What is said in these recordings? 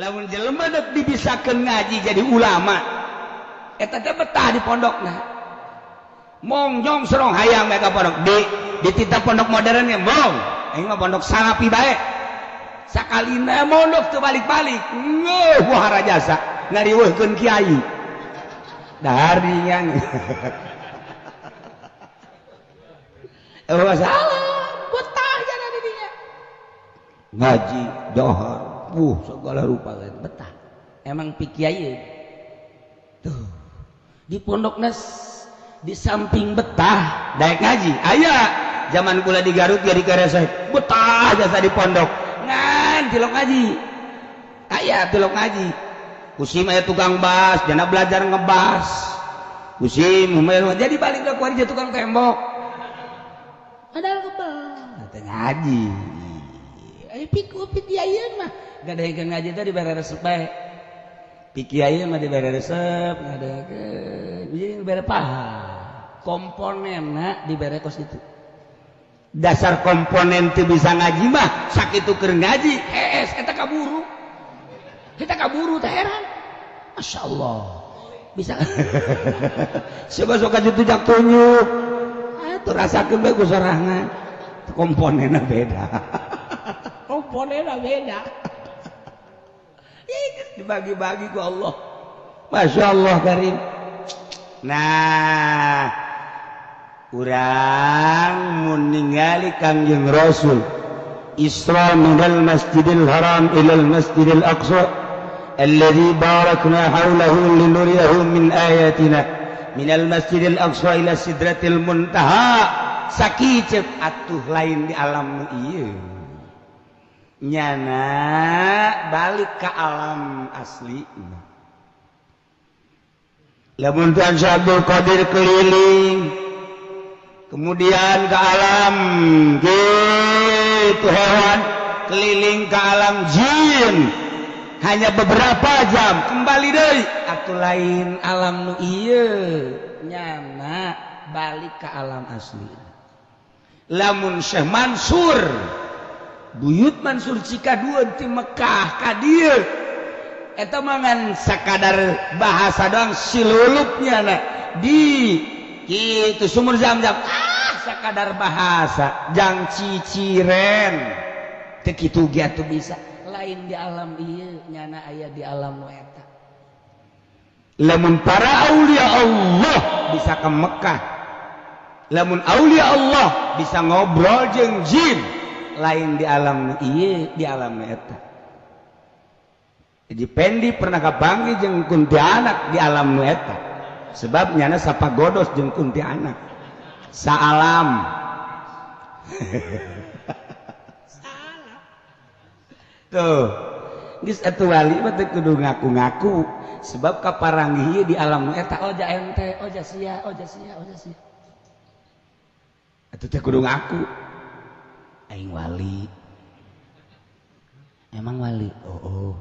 lamun jelema dek dibisakeun ngaji jadi ulama eta teh betah di pondokna mong nyong serong hayang mereka pondok di titah pondok modern ya mong aing mah pondok salapi bae sakalina mondok teu balik-balik ngeuh wahara jasa ngariweuhkeun kiai daharinya salah betah jana di dinya ngaji johar segala rupa kan betah emang pikiai tuh di pondokna di samping betah daek ngaji aya zaman kula di Garut jadi karesek betah jasa di pondok ngan tilok ngaji aya tilok ngaji kusim aya tukang bas jana belajar ngebas kusim jadi balik ke kuari tukang tembok padahal ngebas ngaji ayo pik ieu mah gadekeun ngaji teh dibere resep bae pik ieu mah dibere resep ngadekeun jadi dibere paha komponenna dibere kos itu dasar komponen teu bisa ngaji mah sakitu keur ngaji hees eta kaburu teh heran masyaallah bisa coba sok kaju jak tunjuk atuh rasakeun bae ku sorangan komponenna beda dibagi-bagi ku Allah Masya Allah karim nah urang mun ningali Kangjeng Rasul Isra minal Masjidil Haram ilal Masjidil Aqsa alladzi barakna haulahu linuriyahu min ayatina minal Masjidil Aqsa ila Sidratil Muntaha sakiceuk atuh lain di alam ieu nyana balik ke alam asli lamun Tuan Abdul Qadir keliling kemudian ke alam gitu hewan keliling ke alam jin hanya beberapa jam kembali deui atuh lain alam nu ieu nyana balik ke alam asli lamun Syekh Mansur Buyut Mansur Cikadueun ti Mekah ka dieu eta mangan sakadar bahasa doang silulupnya di kitu sumur Zam-Zam sakadar bahasa jang ciciren teu kitu ge atuh bisa lain di alam ieu nyana aya di alam nu eta lamun para aulia Allah bisa ke Mekah lamun aulia Allah bisa ngobrol jeung jin lain di alam ieu di alam eta jadi Pendi pernah kabanggi jeung kuntianak di alam nu eta sebab nyana sapagodos jeung kuntianak saalam salah tuh geus atuh wali mah teu kudu ngaku-ngaku sebab kaparanggih ieu di alam nu eta oja ente oja sia atuh teh kudu ngaku aing wali emang wali oh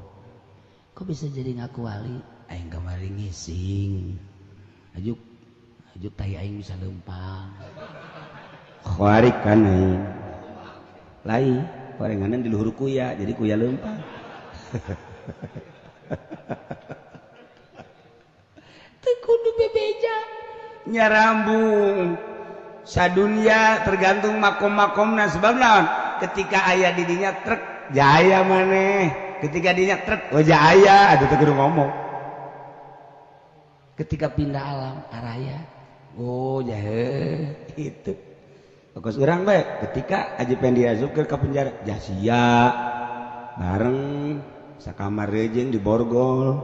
kok bisa jadi ngaku wali aing kamari ngising ajuk tai aing bisa lempang khawarik kan aing lain parenganan di luhur kuya jadi kuya lempang teu kudu bebeja nyarambung sadunya tergantung makom-makomna sebab naon ketika aya di dinya truk jaya maneh ketika dinya truk oh jaya aduh teu kudu ngomong ketika pindah alam araya oh jaya itu fokus urang bae ketika Haji Pendi diasupkeun ka penjara jasia bareng sakamar jeung di borgol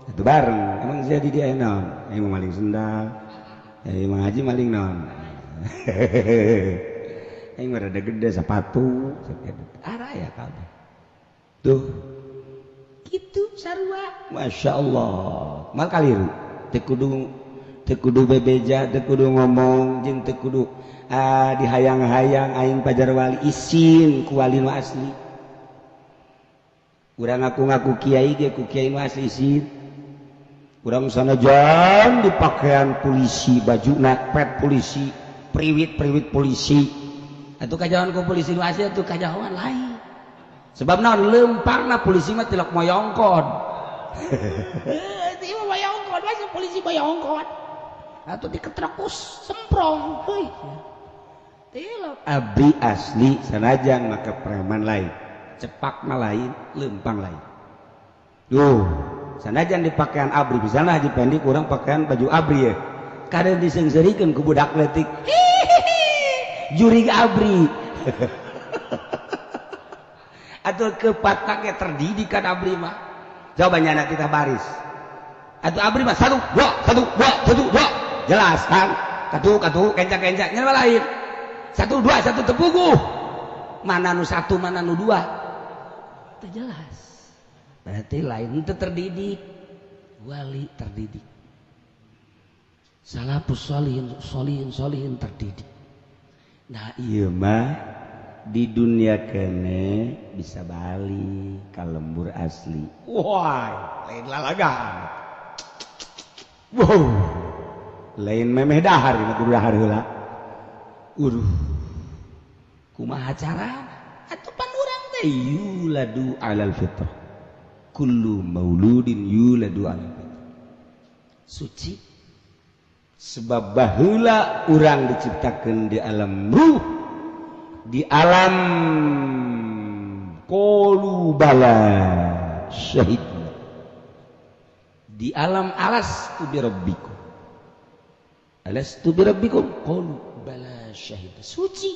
itu bareng emang jadi dia naon emang maling sendal emang Haji maling naon aing mah rada gede sepatu arah ya kabeh tuh kitu sarua Masya Allah mal kaliru teu kudu bebeja teu kudu ngomong jeung teu kudu dihayang-hayang aing pajar wali isin ku wali nu asli urang ngaku-ngaku kiai ge ku kiai nu asli isin urang sanajan di pakaian polisi bajuna pet polisi priwit polisi atuh kajawan ku polisi nu asli atuh kajawan lain sebab naon lempangna polisi mah tilak moyongkon itu moyongkon masih polisi moyongkon atau diketrakus semprong heuy tilak abdi asli sanajan maka preman lain cepakna lain lempang lain duh sanajan di pakaian abri misalnya Haji Pendi kurang pakaian baju abri ya kadang disengserikan ke budak letik juri abri atau ke patake terdidik kan abri mah coba nyana kita baris atau abri mah 1 2 1 2 1 2 jelas kan katu kencang nyana lain 1 2 1 tepuguh mana nu 1 mana nu 2 itu jelas berarti lain itu terdidik wali terdidik salafus solihin terdidik nah iya mah di dunia kene bisa balik ka lembur asli wah lain lalagaan wow lain memeh dahar ini kudu dahar heula kumaha cara atuh pan urang teh yuladu alal fitrah kullu mauludin yuladu alal fitrah suci sebab baheula urang diciptakeun di alam ruh di alam qalu bala syahid di alam alastu bi rabbikum qalu bala syahid suci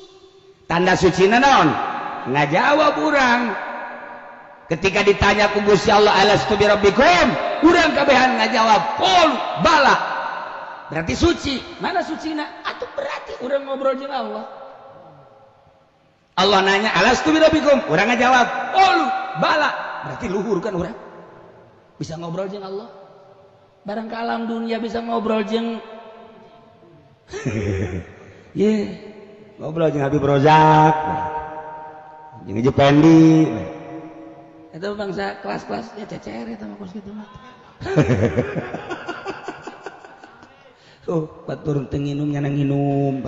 tanda suci naon ngajawab urang ketika ditanya ku Gusti Allah alastu bi rabbikum urang kabehan ngajawab qalu bala berarti suci mana sucina atuh berarti urang ngobrol jeung Allah Allah nanya alastu birabbikum urang ngajawab qalu bala berarti luhur kan urang bisa ngobrol jeung Allah barang ka alam dunia bisa ngobrol jeung ngobrol jeung Habib Rozak jeung Haji Pendi eta bangsa kelas-kelasnya cecer eta mah kos kitu mah batur teu nginum nyana nginum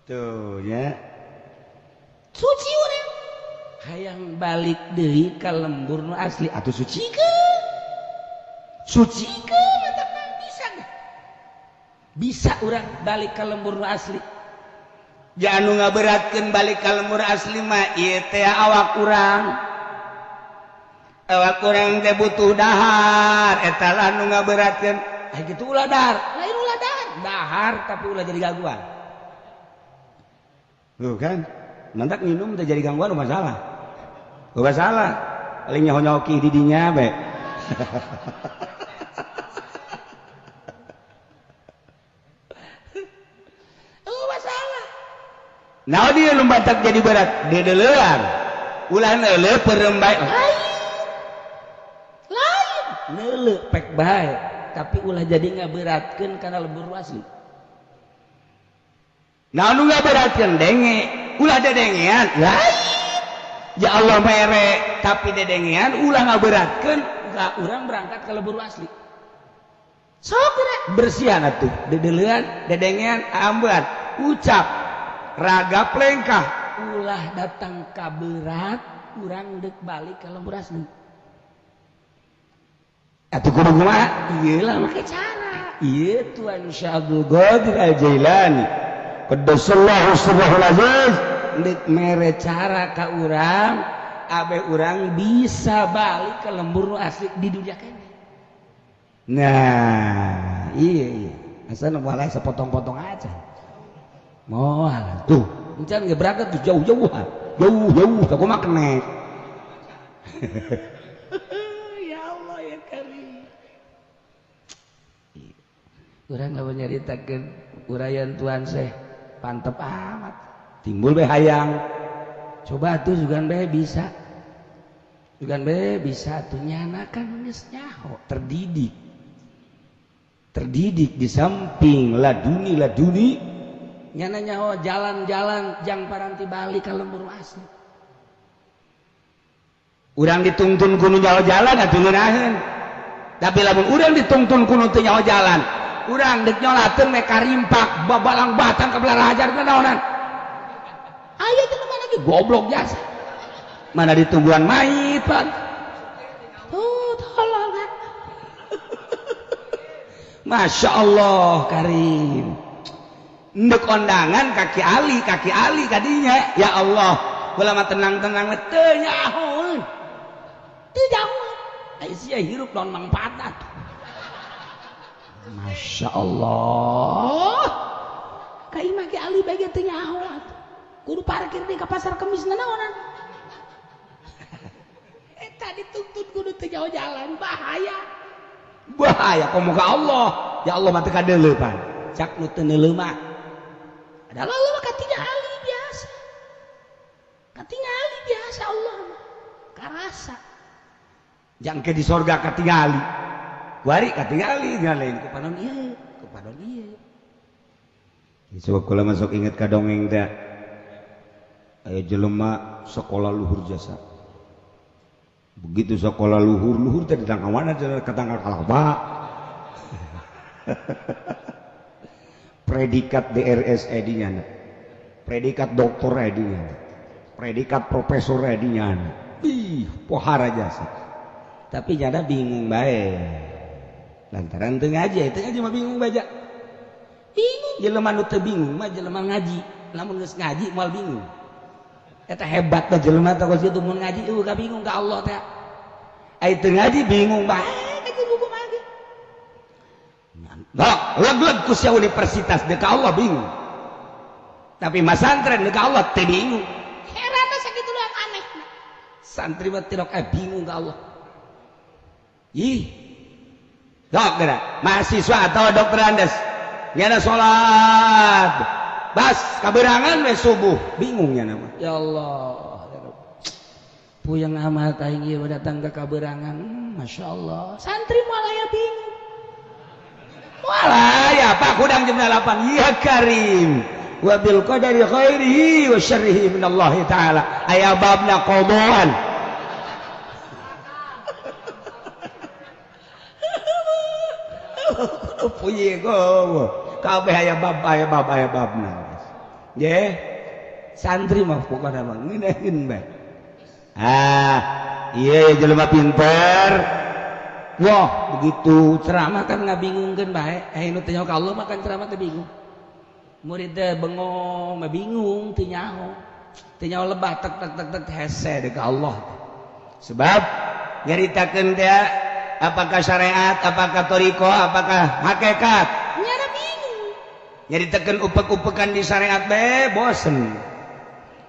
tuh ya suci urang hayang balik deui ka lembur nu asli atuh sucikeun eta mah bisa gak bisa urang balik ka lembur nu asli jangan ngaberatkeun balik ka lembur asli mah ieu teh awak urang teh butuh dahar eta lah nu ngaberatkeun kitu ulah dahar lain ulah dahar tapi ulah jadi gangguan tuh kan nantak minum teh jadi gangguan nu masalah paling nyoki di dinya be masalah naon dia nu batak jadi berat dedeleuan ulah neuleuh perembai neuleuh pek bae tapi ulah jadi ngaberatkeun kana lembur asli naon nu ngaberatkeun denge ulah dedengean lain ya Allah mere tapi dedengean ulah ngaberatkeun ka urang berangkat ka lembur asli sok bersihan atuh dedeleuan dedengean ambean ucap raga plengkah ulah datang ka berat urang deuk balik ka lembur asli atuh kudu kumaha ieulah make cara ieu Tuan Syekh Abdul Qadir Al-Jailani qaddasallahu sirrahul aziz deuk mere cara ka urang abe urang bisa balik ke lembur nu asli di dunia kene nah iya asal mulai sepotong-potong aja moal tuh encan ge berangkat tuh jauh-jauhan jauh sakumaha kenek urang lamun nyaritakeun urayan Tuan Syekh pantep amat timbul be hayang coba atuh sugan be bisa tuh nyana kan geus nyaho terdidik di samping laduni nyana nyaho jalan-jalan jang paranti balik ka lembur asli urang dituntun kudu nyaho jalan atuh ngeunaheun tapi lamun urang dituntun kudu teu nyaho jalan urang dek nyolateun me karimpak babalang batang ka belah hajar teh naonan aya jelema lagi goblok jasa mana di tumbuhan mayit pan tolong Masya Allah Karim ndek kondangan kaki ali kadinya ya Allah ulama tenang-tenang teu nyahoeun teu nyahoeun aya sia hirup naon mangpaatna Masya Allah ka imah ge ali bae teu nyaho kudu parkir di ka pasar kemis naonan eta dituntut kudu teu nyaho jalan bahaya komo ka Allah ya Allah mah teu kadeuleu pan cak nu teu neuleuh mah adalah Allah katinya ali biasa Allah mah karasa jangke di sorga katingali wari katingali ngalain ku panon ieu sebab kula masuk inget ka dongeng teh aya jelema sekolah luhur jasa begitu sekolah luhur teh ditangkal mana ketangkal kalapa predikat DRS edinya predikat doktor edinya predikat profesor edinya pohara jasa tapi nyada bingung bae lantaran teu ngaji mah bingung baja bingung jelema nu teu bingung mah jelema ngaji lamun geus ngaji moal bingung eta hebat teh jelema teh geus mun ngaji ka bingung ka Allah teh ai teu ngaji bingung bae ka buku mah ge leg ku sia universitas deuk ka Allah bingung tapi masantren deuk ka Allah teu bingung heran sakitu yang aneh santri mah tirok bingung ka Allah geura mahasiswa atau dokter Andes nyana salat bas kaberangan we subuh bingungnya nama ya Allah puyeng amat aing ieu datang ke kaberangan Masya Allah santri moal aya bingung moal aya Pak kudang jam 8 ya Karim wa bil qadari khairihi wa syarrihi minallahi taala aya babna qadaan puye go kabeh aya babna nggih santri mah pokona mah ngeunaheun bae iya jelema pinter wah begitu ceramah kan ngabingungkeun bae nu teh nyaho ka Allah mah kan ceramah teh bingung murid teh bengong mah bingung teu nyaho lebah tek hese deuk ka Allah sebab nyaritakeun teh apakah syariat, apakah thariqah, apakah hakikat nyara bingung nyaritakeun upek-upekan di syariat be bosen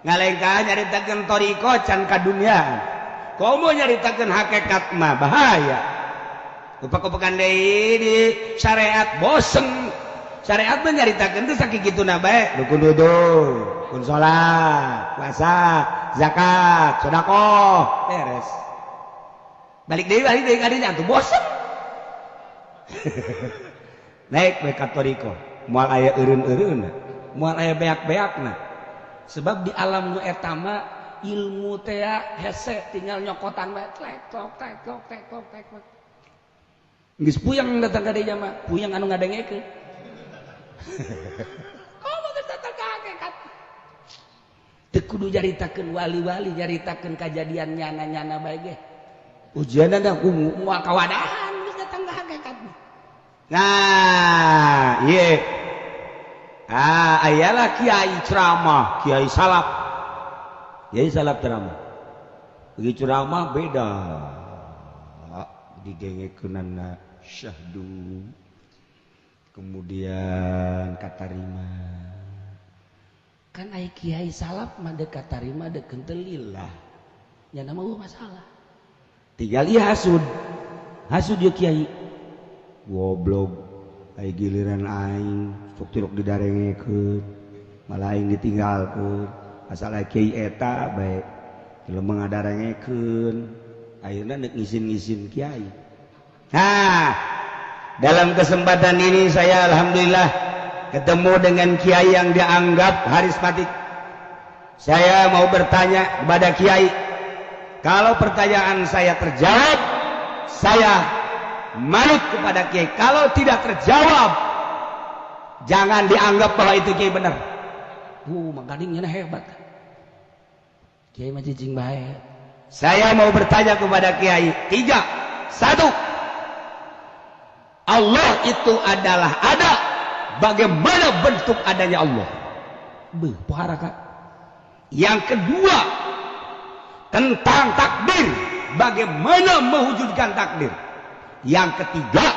ngalengka nyaritakeun thariqah can kadunya komo nyaritakeun hakikat mah bahaya upek-upekan deui di syariat bosen syariat mah nyaritakeun teh sakikituna bae rukun wudu rukun salat puasa zakat sedekah beres balik deui ka dinya atuh bosen naik ka thariqah moal aya eureun-eureunna moal aya beak-beakna sebab di alam nu eta mah ilmu teh hese tinggal nyokotan bae tek geus puyeng datang ka dinya mah puyeng anu ngadengekeun komo geus datang ka hakikat teu kudu jaritakeun wali-wali jaritakeun kajadian nyana-nyana bae ge ujian ada mual kawadahan geus datang ka hakikat nah ieu ayalah kiai ceramah kiai salap ceramah begitu ceramah beda digengekeunana syahdu kemudian katarima kan ai kiai salap mah deuk katarima deuk kentelillah nya nama masalah tinggal ieu hasud ieu kiai goblok ai giliran aing sok tirok didarengekeun malah aing ditinggalkeun asal kiai eta bae jelema ngadarengekeun ayeuna neuk ngizin-ngizin kiai. Nah, dalam kesempatan ini saya alhamdulillah ketemu dengan kiai yang dianggap harismatik. Saya mau bertanya kepada kiai, kalau pertanyaan saya terjawab, saya manut kepada kiai. Kalau tidak terjawab, jangan dianggap bahwa itu kiai benar. Makanya hebat. Kiai mah cicing baik. Saya mau bertanya kepada kiai 3. 1. Allah itu adalah ada. Bagaimana bentuk adanya Allah? Pohara Kak. Yang kedua, tentang takdir. Bagaimana mewujudkan takdir? Yang ketiga,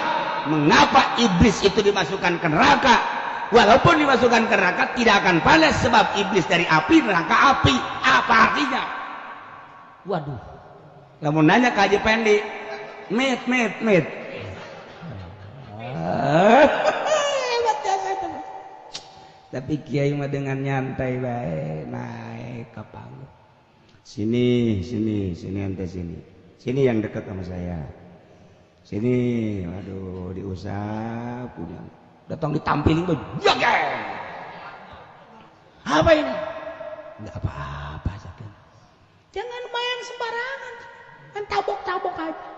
mengapa iblis itu dimasukkan ke neraka? Walaupun dimasukkan ke neraka tidak akan panas sebab iblis dari api, neraka api. Apa artinya? Waduh. Lamun nanya ke Haji Pendi, mit. Tapi kiai mah dengan nyantai baik naik ke panggung. Sini ente sini. Sini yang dekat sama saya. Sini, waduh diusap punya. Datang ditampilin tuh, jaga. Apa ini? Enggak apa-apa saja. Jangan main sembarangan. Kan tabok-tabok aja.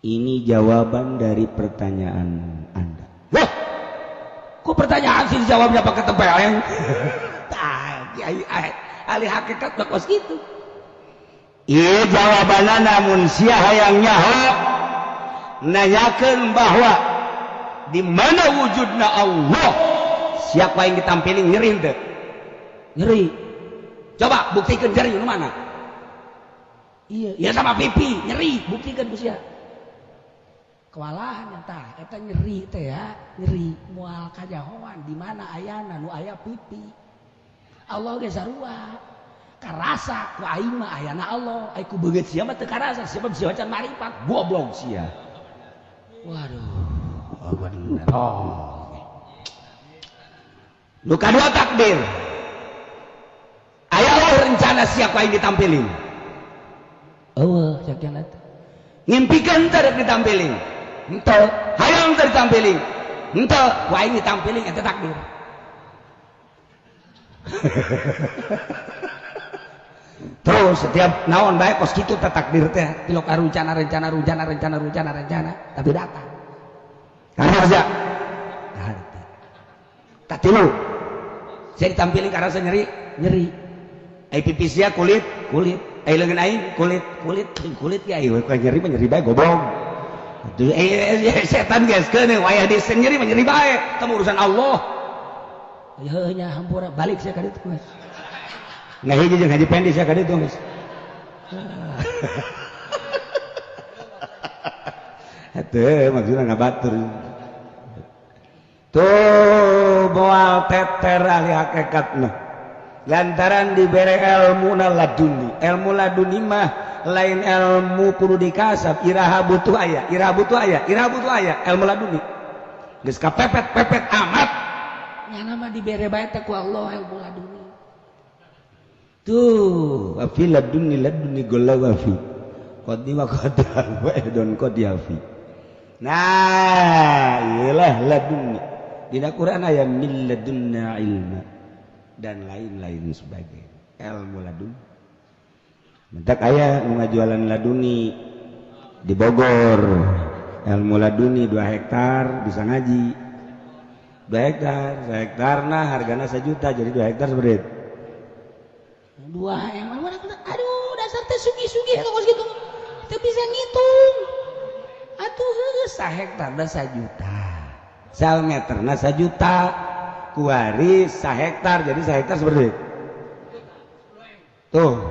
Ini jawaban dari pertanyaan Anda. Wah, kok pertanyaan sih dijawabnya pakai tempeleng? Ahli hakikat bakos gitu. Iya jawabannya namun sia hayang nyaho nanyakeun bahwa di mana wujudna Allah. Siapa yang ditampilin nyeri teh? Nyeri. Coba buktikan nyeri di mana? Iya, ya sama pipi nyeri, buktikan ku sia. Kewalahan eta nyeri teh ya, nyeri moal kajahoan di mana ayana nu aya pipi. Allah ge sarua. Karasa ku aing mah ayana Allah, ai ku beungeut sia mah teu karasa, siapa bisa wacan marifat, goblok sia. Waduh, bener. Nu kadua takdir. Aya Allah rencana siapa yang ditampilin. Eueuh, sakian eta. Ngimpikeun teh rek ditampilin. Henteu, hayang teh ditampilin. Henteu, ku aing ditampilin eta takdir. Terus setiap naon baik kos kitu teh takdir teh pilok rencana tapi datang karena aja tak tilu saya ditampilin karena saya nyeri pipi sia kulit leungeun aing kulit ya ieu ka nyeri bae goblok tuh setan geus keun wayah di nyeri bae teu urusan Allah heuh nya hampura balik sia ka ditu guys. Nggak hiji jeung Haji Pendi sia ka ditu geus. Henteu maksudna ngabatur. Tuh moal teter ahli hakikatna. Lantaran dibere ilmuna laduni. Ilmu laduni mah lain ilmu kudu dikasab, iraha butuh aya. Ilmu laduni. Geus kapepet amat. Nya nama dibere bae teh ku Allah ilmu laduni. Tuh, wafi laduni gola wafi. Qadni wa qadal wa don qadiafi. Nah, iyalah laduni. Di Al-Qur'an aya min ladunna ilma dan lain-lain sebagainya. Ilmu laduni. Mentak aya nu ngajualan laduni di Bogor. Ilmu laduni 2 hektar bisa ngaji. 2 hektar, 1 hektarna hargana 1 juta jadi 2 hektar seberit. 2 emang aduh dasar teh sugi-sugi kalau gitu teu bisa ngitung atuh heuh 1 hektar da 1 juta 1 meterna 1 juta kuari 1 hektar jadi 1 hektar seperti tuh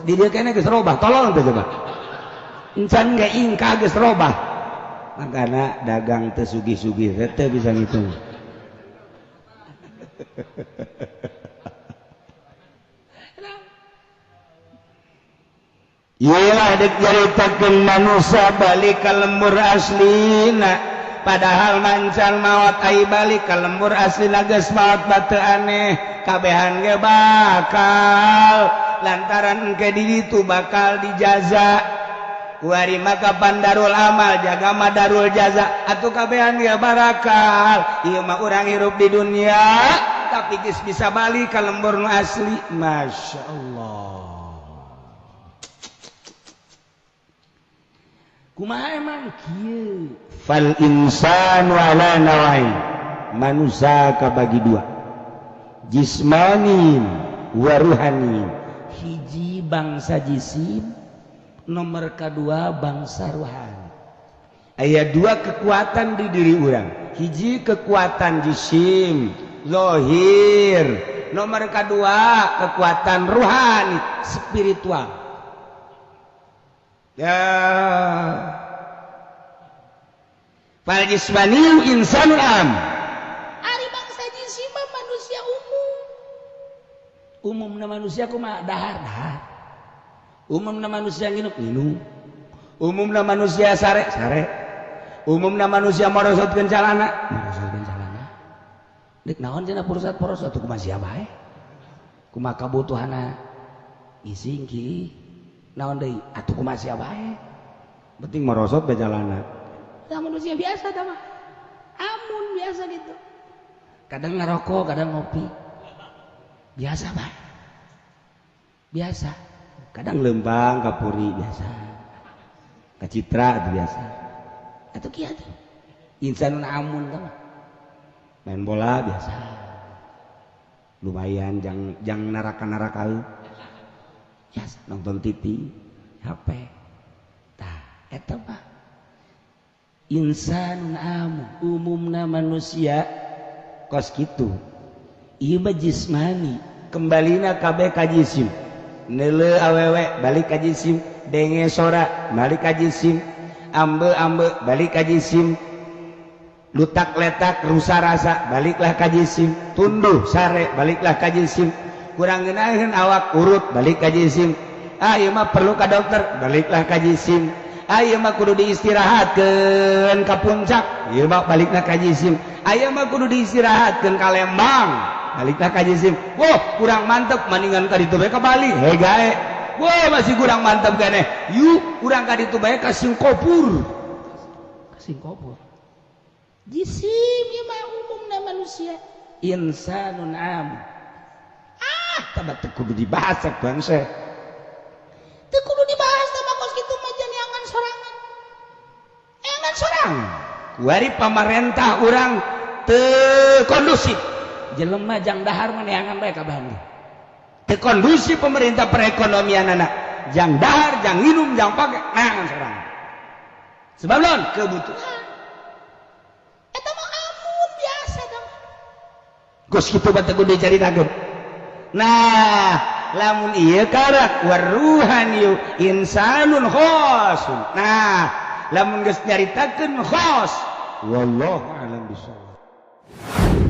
di dia kene geus robah tolong tuh coba encan ge ingka geus robah makana dagang teu sugi-sugi teu bisa ngitung. Iyalah dek jaritakeun manusia balik ka lembur aslina padahal mancan maot ai balik ka lembur aslina geus maot batu aneh kabehan ge bakal lantaran engke di ditu bakal dijaza kuari maka pandarul amal jaga madarul jaza atuh kabehan ge barakal ieu mah urang hirup di dunia tapi geus bisa balik ka lembur nu asli masyaallah. kumaha emang kieu fal insanu ala nawain manusia kabagi dua jismani wa ruhani hiji bangsa jisim nomor kedua bangsa ruhani aya dua kekuatan di diri orang hiji kekuatan jisim lohir nomor kedua kekuatan ruhani spiritual ya fal jismani insanul am ari bangsa jisim mah manusia umumna manusia kumaha dahar umumna manusia nginum umumna manusia sare umumna manusia morosotkeun calana dek naon cenah porosot atuh kumaha sia bae kumaha kabutuhanna ising ki naon deui atuh kumaha sia bae penting morosot bae calana da manusia biasa tah mah amun biasa gitu kadang ngerokok kadang ngopi biasa bae biasa kadang lembang kapuri biasa kacitra itu biasa atuh kieu tuh insanun amun tah mah main bola biasa lumayan jang naraka biasa nonton TV HP tah eta mah insanun amun umumna manusia kos kitu ieu mah jismani kembalina kabeh ka jisim neuleuh awewe balik ka jisim denge sora balik ka jisim ambe balik ka jisim lutak letak rusa rasa baliklah ka jisim tunduh sare baliklah ka jisim kurang ngeunaheun awak urut balik ka jisim ieu mah perlu ka dokter baliklah ka jisim ieu mah kudu diistirahatkeun ka puncak ieu mah balikna ka jisim ieu mah kudu diistirahatkeun ka Lembang baliklah ka jisim wah kurang mantep maningan ka ditu bae ka Bali hegae wah masih kurang mantep ganeh yuk urang ka ditu bae ka Singapura jisim ieu mah umumna manusia insanun am tabat teu kudu dibahas bangsa teu kudu dibahas mah kos kitu mah jangan sorangan kuari pamarentah urang teu kondusif jelema jang dahar mah neangan bae ka Bandung teu kondusif pemerintah perekonomianna jang dahar jang minum jang pake neangan sorangan sebab naon kebutuhan eta mah amun biasa dong geus kitu bae teu kudu dicaritakeun nah lamun ieu karak waruhani insanun khosun nah lamun geus nyaritakeun khos wallahu a'lam bishawab